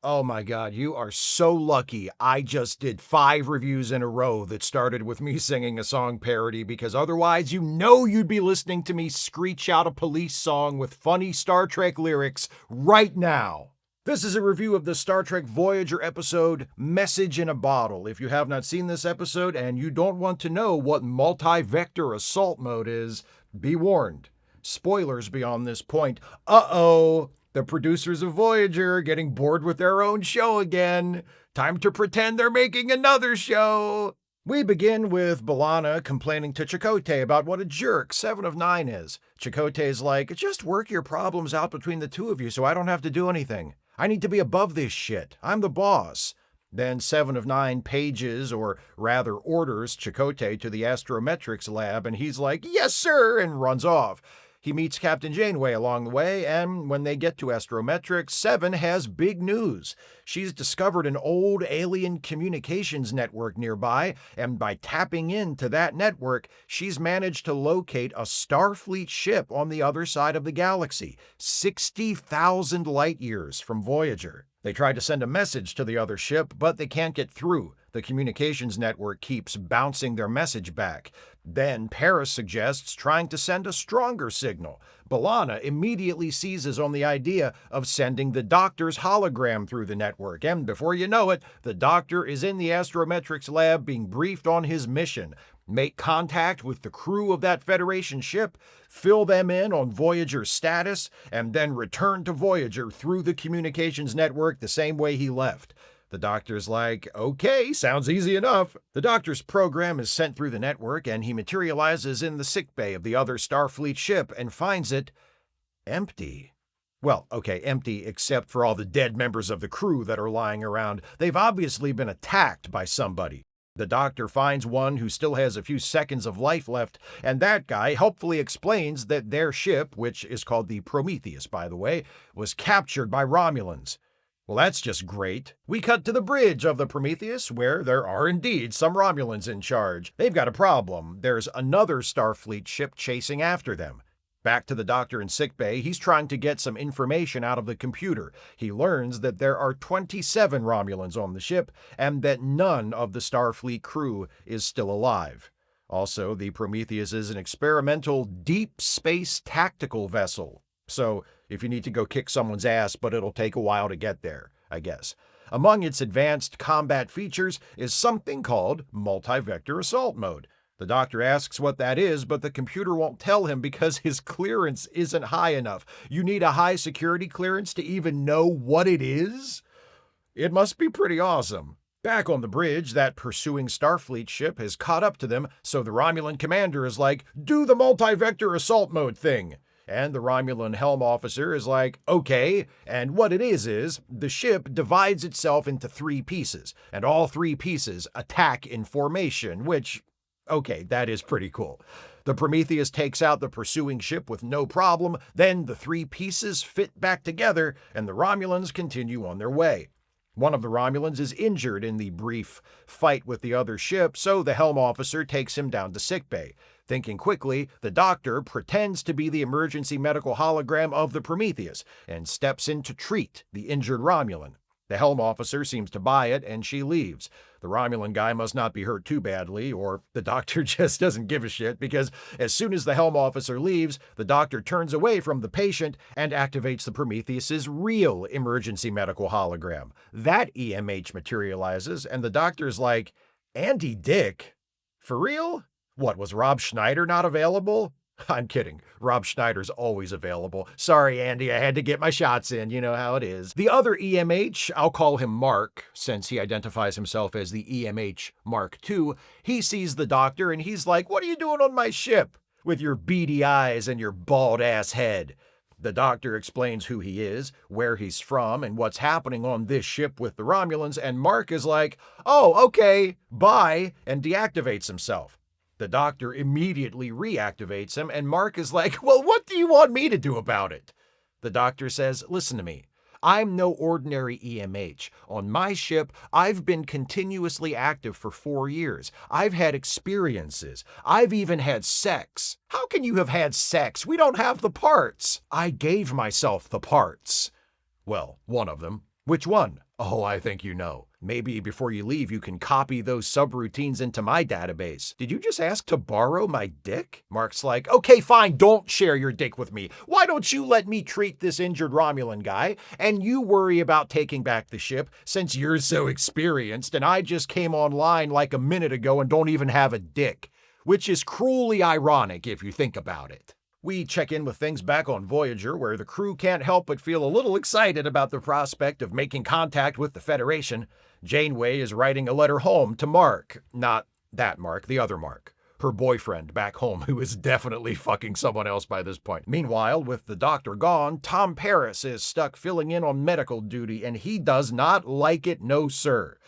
Oh my God, you are so lucky I just did 5 reviews in a row that started with me singing a song parody, because otherwise you'd be listening to me screech out a police song with funny Star Trek lyrics right now. This is a review of the Star Trek Voyager episode, Message in a Bottle. If you have not seen this episode and you don't want to know what multi-vector assault mode is, be warned. Spoilers beyond this point. Uh-oh! The producers of Voyager are getting bored with their own show again. Time to pretend they're making another show. We begin with B'Elanna complaining to Chakotay about what a jerk 7 of 9 is. Chakotay's like, just work your problems out between the two of you so I don't have to do anything. I need to be above this shit. I'm the boss. Then 7 of 9 pages, or rather orders, Chakotay to the astrometrics lab, and he's like, yes sir, and runs off. He meets Captain Janeway along the way, and when they get to astrometrics, 7 has big news. She's discovered an old alien communications network nearby, and by tapping into that network, she's managed to locate a Starfleet ship on the other side of the galaxy, 60,000 light years from Voyager. They try to send a message to the other ship, but they can't get through. The communications network keeps bouncing their message back. Then Paris suggests trying to send a stronger signal. B'Elanna immediately seizes on the idea of sending the Doctor's hologram through the network, and before you know it, the Doctor is in the astrometrics lab being briefed on his mission. Make contact with the crew of that Federation ship, fill them in on Voyager's status, and then return to Voyager through the communications network the same way he left. The Doctor's like, okay, sounds easy enough. The Doctor's program is sent through the network, and he materializes in the sickbay of the other Starfleet ship and finds it empty. Well, okay, empty except for all the dead members of the crew that are lying around. They've obviously been attacked by somebody. The Doctor finds one who still has a few seconds of life left, and that guy helpfully explains that their ship, which is called the Prometheus, by the way, was captured by Romulans. Well, that's just great. We cut to the bridge of the Prometheus, where there are indeed some Romulans in charge. They've got a problem. There's another Starfleet ship chasing after them. Back to the Doctor in sickbay, he's trying to get some information out of the computer. He learns that there are 27 Romulans on the ship, and that none of the Starfleet crew is still alive. Also, the Prometheus is an experimental deep space tactical vessel. So, if you need to go kick someone's ass, but it'll take a while to get there, I guess. Among its advanced combat features is something called multi-vector assault mode. The Doctor asks what that is, but the computer won't tell him because his clearance isn't high enough. You need a high security clearance to even know what it is? It must be pretty awesome. Back on the bridge, that pursuing Starfleet ship has caught up to them, so the Romulan commander is like, do the multi-vector assault mode thing. And the Romulan helm officer is like, okay, and what it is the ship divides itself into 3 pieces, and all 3 pieces attack in formation, which, okay, that is pretty cool. The Prometheus takes out the pursuing ship with no problem, then the 3 pieces fit back together, and the Romulans continue on their way. One of the Romulans is injured in the brief fight with the other ship, so the helm officer takes him down to sickbay. Thinking quickly, the Doctor pretends to be the emergency medical hologram of the Prometheus and steps in to treat the injured Romulan. The helm officer seems to buy it, and she leaves. The Romulan guy must not be hurt too badly, or the Doctor just doesn't give a shit, because as soon as the helm officer leaves, the Doctor turns away from the patient and activates the Prometheus's real emergency medical hologram. That EMH materializes, and the Doctor's like, Andy Dick? For real? What, was Rob Schneider not available? I'm kidding. Rob Schneider's always available. Sorry, Andy, I had to get my shots in. You know how it is. The other EMH, I'll call him Mark, since he identifies himself as the EMH Mark II. He sees the Doctor and he's like, what are you doing on my ship? With your beady eyes and your bald-ass head. The Doctor explains who he is, where he's from, and what's happening on this ship with the Romulans, and Mark is like, oh, okay, bye, and deactivates himself. The Doctor immediately reactivates him, and Mark is like, well, what do you want me to do about it? The Doctor says, listen to me. I'm no ordinary EMH. On my ship, I've been continuously active for 4 years. I've had experiences. I've even had sex. How can you have had sex? We don't have the parts. I gave myself the parts. Well, one of them. Which one? Oh, I think you know. Maybe before you leave, you can copy those subroutines into my database. Did you just ask to borrow my dick? Mark's like, okay, fine, don't share your dick with me. Why don't you let me treat this injured Romulan guy, and you worry about taking back the ship, since you're so experienced, and I just came online like a minute ago and don't even have a dick. Which is cruelly ironic if you think about it. We check in with things back on Voyager, where the crew can't help but feel a little excited about the prospect of making contact with the Federation. Janeway is writing a letter home to Mark. Not that Mark, the other Mark. Her boyfriend back home, who is definitely fucking someone else by this point. Meanwhile, with the doctor gone, Tom Paris is stuck filling in on medical duty, and he does not like it, no sir.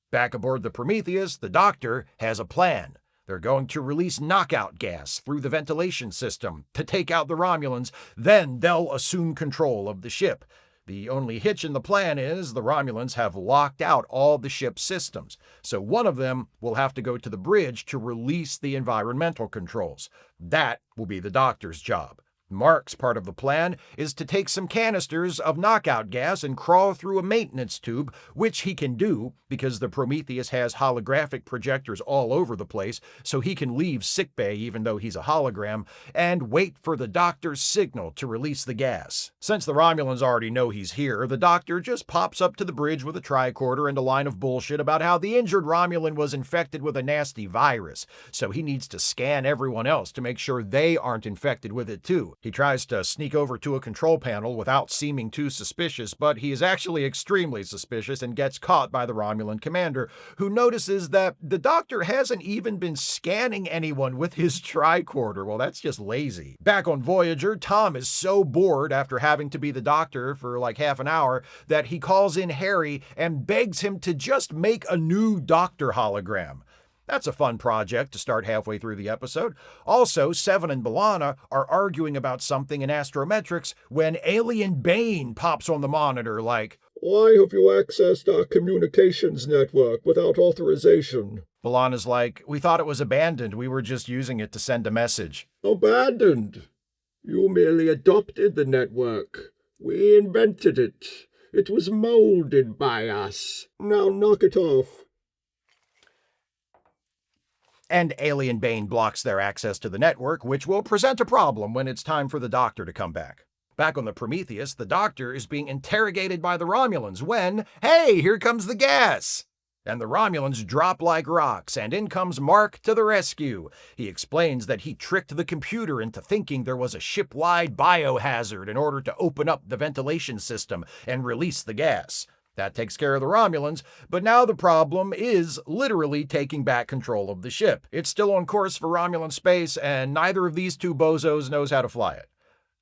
Back aboard the Prometheus, the doctor has a plan. They're going to release knockout gas through the ventilation system to take out the Romulans, then they'll assume control of the ship. The only hitch in the plan is the Romulans have locked out all the ship's systems, so one of them will have to go to the bridge to release the environmental controls. That will be the doctor's job. Mark's part of the plan is to take some canisters of knockout gas and crawl through a maintenance tube, which he can do because the Prometheus has holographic projectors all over the place, so he can leave sickbay even though he's a hologram, and wait for the doctor's signal to release the gas. Since the Romulans already know he's here, the doctor just pops up to the bridge with a tricorder and a line of bullshit about how the injured Romulan was infected with a nasty virus, so he needs to scan everyone else to make sure they aren't infected with it too. He tries to sneak over to a control panel without seeming too suspicious, but he is actually extremely suspicious and gets caught by the Romulan commander, who notices that the doctor hasn't even been scanning anyone with his tricorder. Well, that's just lazy. Back on Voyager, Tom is so bored after having to be the doctor for like half an hour that he calls in Harry and begs him to just make a new doctor hologram. That's a fun project to start halfway through the episode. Also, Seven and B'Elanna are arguing about something in astrometrics when Alien Bane pops on the monitor like, "Why have you accessed our communications network without authorization?" B'Elanna's like, we thought it was abandoned. We were just using it to send a message. "Abandoned? You merely adopted the network. We invented it. It was molded by us. Now knock it off." And Alien Bane blocks their access to the network, which will present a problem when it's time for the doctor to come back. Back on the Prometheus, the doctor is being interrogated by the Romulans when, hey, here comes the gas! And the Romulans drop like rocks, and in comes Mark to the rescue. He explains that he tricked the computer into thinking there was a ship-wide biohazard in order to open up the ventilation system and release the gas. That takes care of the Romulans, but now the problem is literally taking back control of the ship. It's still on course for Romulan space, and neither of these two bozos knows how to fly it.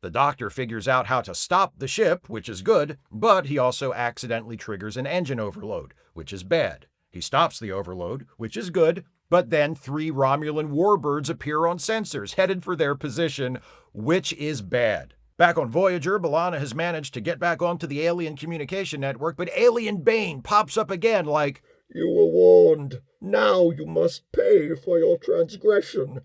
The doctor figures out how to stop the ship, which is good, but he also accidentally triggers an engine overload, which is bad. He stops the overload, which is good, but then 3 Romulan warbirds appear on sensors, headed for their position, which is bad. Back on Voyager, B'Elanna has managed to get back onto the alien communication network, but Alien Bane pops up again like, "You were warned. Now you must pay for your transgression."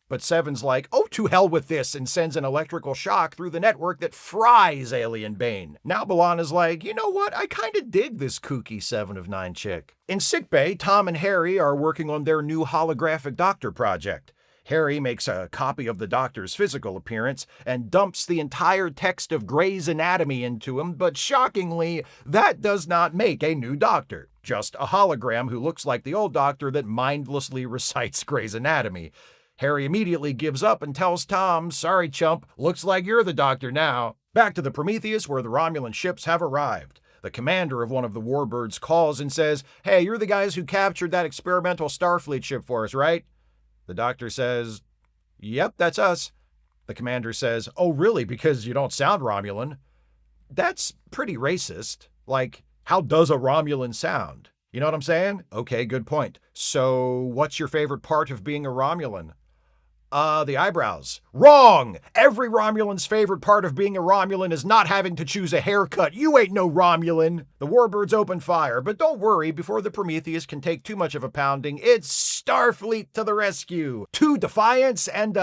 But Seven's like, oh, to hell with this, and sends an electrical shock through the network that fries Alien Bane. Now B'Elanna's like, you know what, I kinda dig this kooky 7 of 9 chick. In sickbay, Tom and Harry are working on their new holographic doctor project. Harry makes a copy of the doctor's physical appearance and dumps the entire text of Grey's Anatomy into him, but shockingly, that does not make a new doctor. Just a hologram who looks like the old doctor that mindlessly recites Grey's Anatomy. Harry immediately gives up and tells Tom, sorry chump, looks like you're the doctor now. Back to the Prometheus where the Romulan ships have arrived. The commander of one of the warbirds calls and says, hey, you're the guys who captured that experimental Starfleet ship for us, right? The doctor says, yep, that's us. The commander says, oh, really? Because you don't sound Romulan. That's pretty racist. Like, how does a Romulan sound? You know what I'm saying? Okay, good point. So, what's your favorite part of being a Romulan? The eyebrows. Wrong! Every Romulan's favorite part of being a Romulan is not having to choose a haircut. You ain't no Romulan! The warbirds open fire, but don't worry, before the Prometheus can take too much of a pounding, it's Starfleet to the rescue! 2 Defiants and,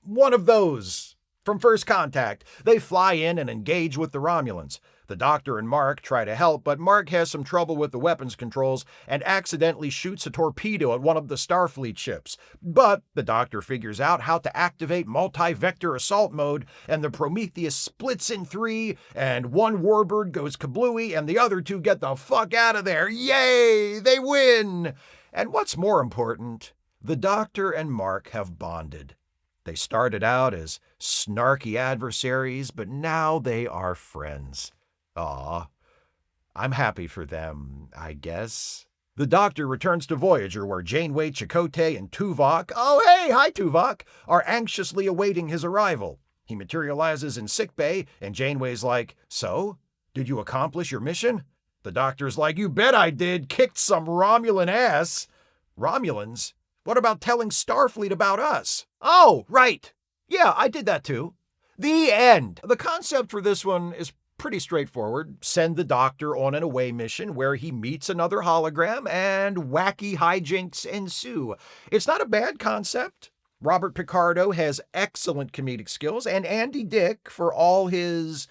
one of those from First Contact. They fly in and engage with the Romulans. The Doctor and Mark try to help, but Mark has some trouble with the weapons controls and accidentally shoots a torpedo at one of the Starfleet ships. But the Doctor figures out how to activate multi-vector assault mode, and the Prometheus splits in three, and one warbird goes kablooey, and the other two get the fuck out of there. Yay! They win! And what's more important, the Doctor and Mark have bonded. They started out as snarky adversaries, but now they are friends. Aw, I'm happy for them, I guess. The Doctor returns to Voyager, where Janeway, Chakotay, and Tuvok, oh hey, hi Tuvok, are anxiously awaiting his arrival. He materializes in sickbay, and Janeway's like, so? Did you accomplish your mission? The Doctor's like, you bet I did, kicked some Romulan ass. Romulans? What about telling Starfleet about us? Oh, right. Yeah, I did that too. The end. The concept for this one is pretty straightforward. Send the Doctor on an away mission where he meets another hologram and wacky hijinks ensue. It's not a bad concept. Robert Picardo has excellent comedic skills, and Andy Dick, for all his,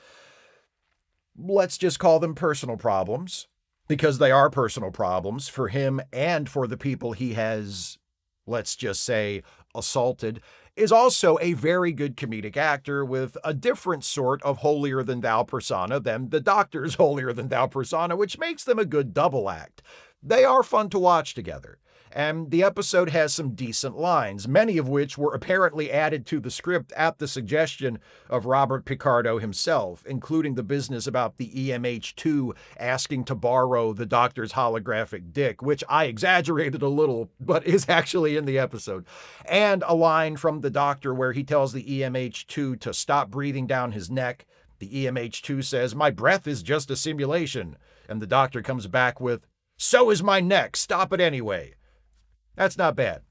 let's just call them personal problems, because they are personal problems for him and for the people he has, let's just say, assaulted, is also a very good comedic actor with a different sort of holier-than-thou persona than the Doctor's holier-than-thou persona, which makes them a good double act. They are fun to watch together, and the episode has some decent lines, many of which were apparently added to the script at the suggestion of Robert Picardo himself, including the business about the EMH-2 asking to borrow the Doctor's holographic dick, which I exaggerated a little, but is actually in the episode, and a line from the Doctor where he tells the EMH-2 to stop breathing down his neck. The EMH-2 says, "My breath is just a simulation," and the Doctor comes back with, "So is my neck, stop it anyway." That's not bad.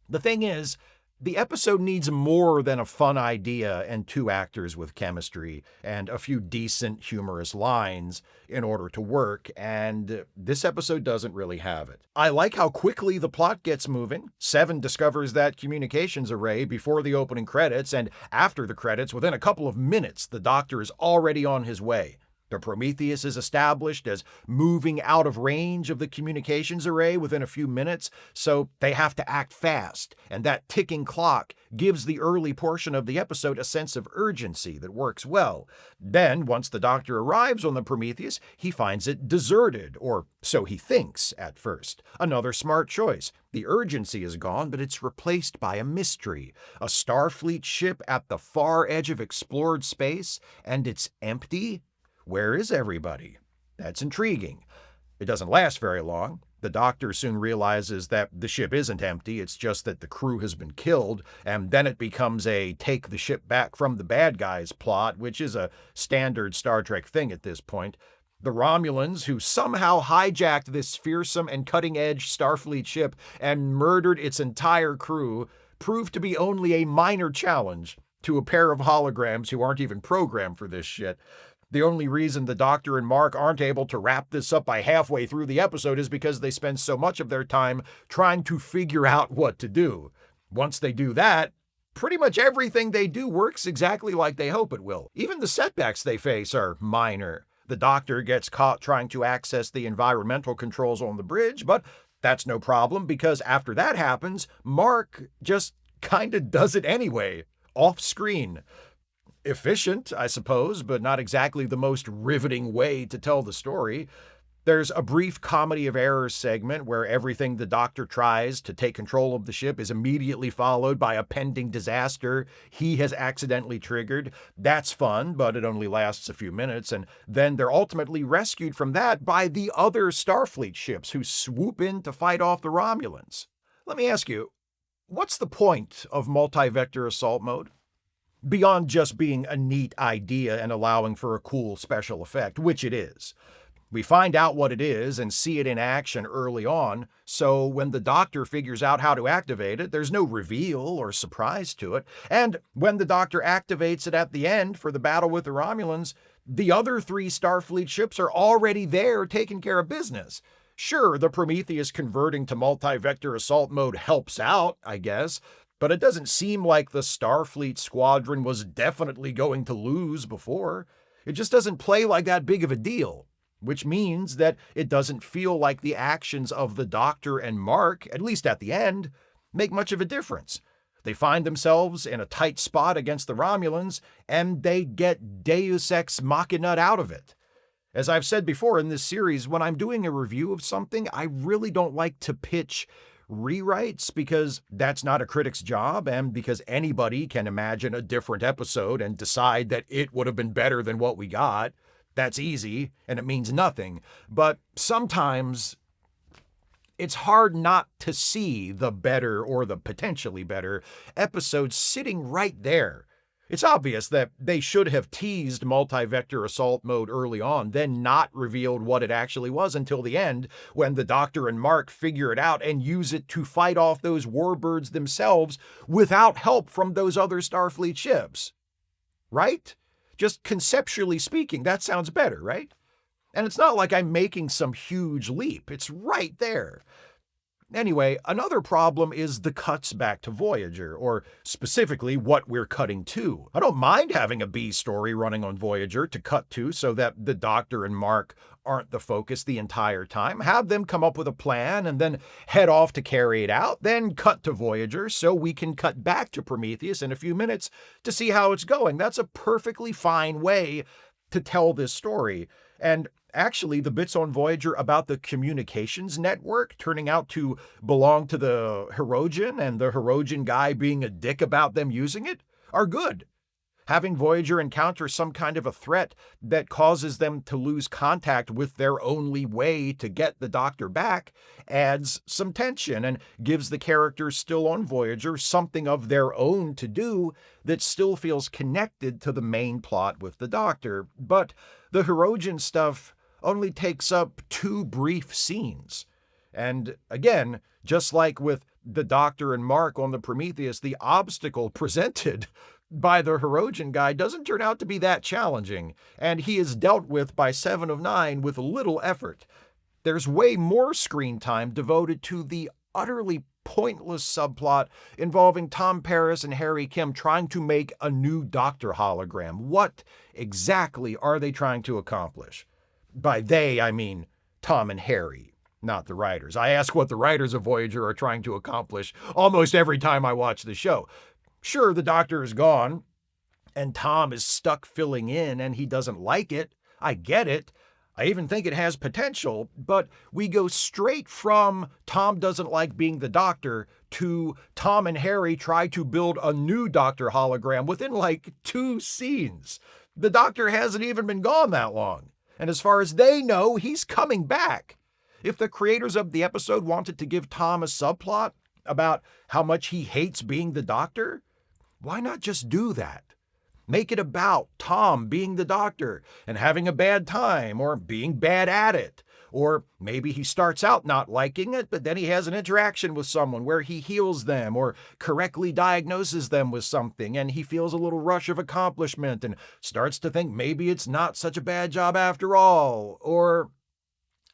The thing is, the episode needs more than a fun idea and two actors with chemistry and a few decent humorous lines in order to work, and this episode doesn't really have it. I like how quickly the plot gets moving. Seven discovers that communications array before the opening credits, and after the credits, within a couple of minutes, the Doctor is already on his way. The Prometheus is established as moving out of range of the communications array within a few minutes, so they have to act fast, and that ticking clock gives the early portion of the episode a sense of urgency that works well. Then, once the Doctor arrives on the Prometheus, he finds it deserted, or so he thinks at first. Another smart choice. The urgency is gone, but it's replaced by a mystery. A Starfleet ship at the far edge of explored space, and it's empty? Where is everybody? That's intriguing. It doesn't last very long. The Doctor soon realizes that the ship isn't empty, it's just that the crew has been killed, and then it becomes a take the ship back from the bad guys plot, which is a standard Star Trek thing at this point. The Romulans, who somehow hijacked this fearsome and cutting-edge Starfleet ship and murdered its entire crew, proved to be only a minor challenge to a pair of holograms who aren't even programmed for this shit. The only reason the Doctor and Mark aren't able to wrap this up by halfway through the episode is because they spend so much of their time trying to figure out what to do. Once they do that, pretty much everything they do works exactly like they hope it will. Even the setbacks they face are minor. The Doctor gets caught trying to access the environmental controls on the bridge, but that's no problem because after that happens, Mark just kinda does it anyway, off screen. Efficient, I suppose, but not exactly the most riveting way to tell the story. There's a brief comedy of errors segment where everything the Doctor tries to take control of the ship is immediately followed by a pending disaster he has accidentally triggered. That's fun, but it only lasts a few minutes, and then they're ultimately rescued from that by the other Starfleet ships who swoop in to fight off the Romulans. Let me ask you, what's the point of multi-vector assault mode? Beyond just being a neat idea and allowing for a cool special effect, which it is. We find out what it is and see it in action early on, so when the Doctor figures out how to activate it, there's no reveal or surprise to it, and when the Doctor activates it at the end for the battle with the Romulans, the other three Starfleet ships are already there taking care of business. Sure, the Prometheus converting to multi-vector assault mode helps out, I guess, but it doesn't seem like the Starfleet squadron was definitely going to lose before. It just doesn't play like that big of a deal, which means that it doesn't feel like the actions of the Doctor and Mark, at least at the end, make much of a difference. They find themselves in a tight spot against the Romulans, and they get Deus Ex Machina out of it. As I've said before in this series, when I'm doing a review of something, I really don't like to pitch rewrites because that's not a critic's job, and because anybody can imagine a different episode and decide that it would have been better than what we got. That's easy, and it means nothing. But sometimes it's hard not to see the better or the potentially better episode sitting right there. It's obvious that they should have teased multi-vector assault mode early on, then not revealed what it actually was until the end, when the Doctor and Mark figure it out and use it to fight off those warbirds themselves without help from those other Starfleet ships. Right? Just conceptually speaking, that sounds better, right? And it's not like I'm making some huge leap. It's right there. Anyway, another problem is the cuts back to Voyager, or specifically what we're cutting to. I don't mind having a B story running on Voyager to cut to so that the Doctor and Mark aren't the focus the entire time. Have them come up with a plan and then head off to carry it out, then cut to Voyager so we can cut back to Prometheus in a few minutes to see how it's going. That's a perfectly fine way to tell this story. And actually, the bits on Voyager about the communications network turning out to belong to the Hirogen and the Hirogen guy being a dick about them using it are good. Having Voyager encounter some kind of a threat that causes them to lose contact with their only way to get the Doctor back adds some tension and gives the characters still on Voyager something of their own to do that still feels connected to the main plot with the Doctor. But the Hirogen stuff only takes up 2 brief scenes. And again, just like with the Doctor and Mark on the Prometheus, the obstacle presented by the Hirogen guy doesn't turn out to be that challenging, and he is dealt with by 7 of 9 with little effort. There's way more screen time devoted to the utterly pointless subplot involving Tom Paris and Harry Kim trying to make a new Doctor hologram. What exactly are they trying to accomplish? By they, I mean Tom and Harry, not the writers. I ask what the writers of Voyager are trying to accomplish almost every time I watch the show. Sure, the Doctor is gone, and Tom is stuck filling in, and he doesn't like it. I get it. I even think it has potential, but we go straight from Tom doesn't like being the Doctor to Tom and Harry try to build a new Doctor hologram within like 2 scenes. The Doctor hasn't even been gone that long. And as far as they know, he's coming back. If the creators of the episode wanted to give Tom a subplot about how much he hates being the Doctor, why not just do that? Make it about Tom being the Doctor and having a bad time or being bad at it. Or maybe he starts out not liking it, but then he has an interaction with someone where he heals them or correctly diagnoses them with something, and he feels a little rush of accomplishment and starts to think maybe it's not such a bad job after all. Or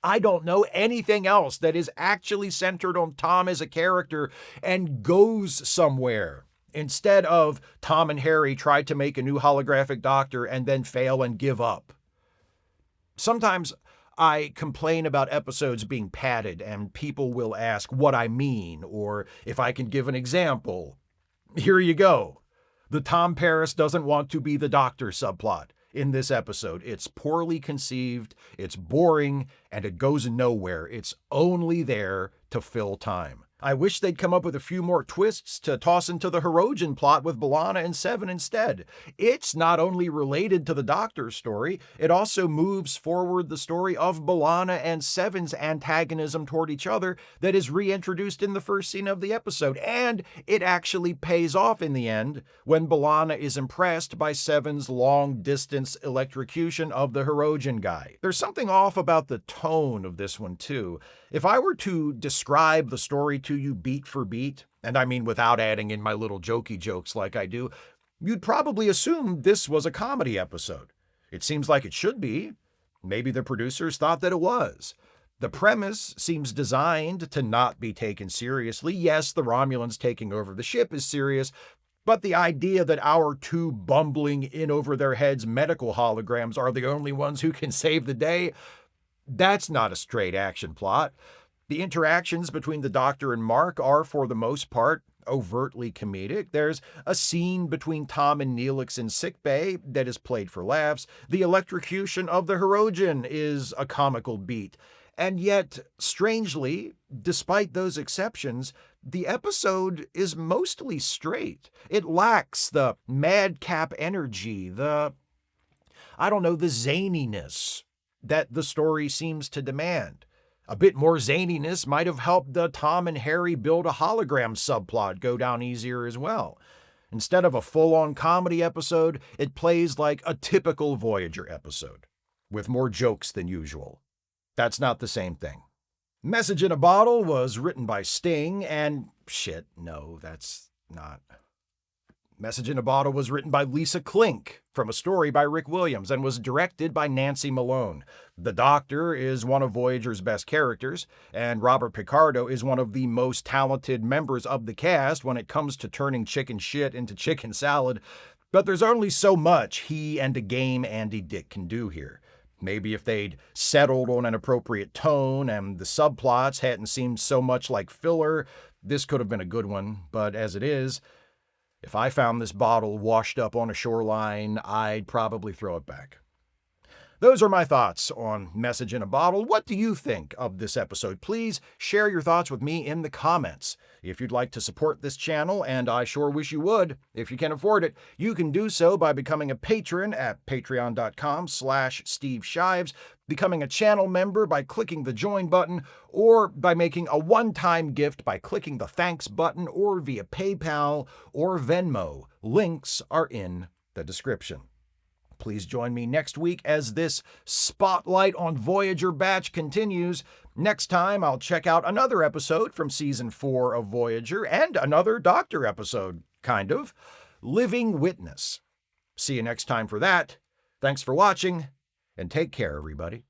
I don't know, anything else that is actually centered on Tom as a character and goes somewhere. Instead of Tom and Harry try to make a new holographic Doctor and then fail and give up. Sometimes I complain about episodes being padded, and people will ask what I mean or if I can give an example. Here you go. The Tom Paris doesn't want to be the Doctor subplot in this episode. It's poorly conceived, it's boring, and it goes nowhere. It's only there to fill time. I wish they'd come up with a few more twists to toss into the Hirogen plot with B'Elanna and Seven instead. It's not only related to the Doctor's story, it also moves forward the story of B'Elanna and Seven's antagonism toward each other that is reintroduced in the first scene of the episode, and it actually pays off in the end when B'Elanna is impressed by Seven's long-distance electrocution of the Hirogen guy. There's something off about the tone of this one, too. If I were to describe the story to you beat for beat, and I mean without adding in my little jokey jokes like I do, you'd probably assume this was a comedy episode. It seems like it should be. Maybe the producers thought that it was. The premise seems designed to not be taken seriously. Yes, the Romulans taking over the ship is serious, But the idea that our two bumbling in over their heads medical holograms are the only ones who can save the day, that's not a straight action plot. The interactions between the Doctor and Mark are, for the most part, overtly comedic. There's a scene between Tom and Neelix in sickbay that is played for laughs. The electrocution of the Hirogen is a comical beat. And yet, strangely, despite those exceptions, the episode is mostly straight. It lacks the madcap energy, the zaniness that the story seems to demand. A bit more zaniness might have helped the Tom and Harry build a hologram subplot go down easier as well. Instead of a full-on comedy episode, it plays like a typical Voyager episode, with more jokes than usual. That's not the same thing. Message in a Bottle was written by Sting and... that's not... Message in a Bottle was written by Lisa Klink from a story by Rick Williams and was directed by Nancy Malone. The Doctor is one of Voyager's best characters, and Robert Picardo is one of the most talented members of the cast when it comes to turning chicken shit into chicken salad. But there's only so much he and a game Andy Dick can do here. Maybe if they'd settled on an appropriate tone and the subplots hadn't seemed so much like filler, this could have been a good one. But as it is, if I found this bottle washed up on a shoreline, I'd probably throw it back. Those are my thoughts on Message in a Bottle. What do you think of this episode? Please share your thoughts with me in the comments. If you'd like to support this channel, and I sure wish you would, if you can afford it, you can do so by becoming a patron at patreon.com/Steve Shives, becoming a channel member by clicking the join button, or by making a one-time gift by clicking the thanks button, or via PayPal or Venmo. Links are in the description. Please join me next week as this Spotlight on Voyager batch continues. Next time, I'll check out another episode from Season 4 of Voyager and another Doctor episode, Living Witness. See you next time for that. Thanks for watching, and take care, everybody.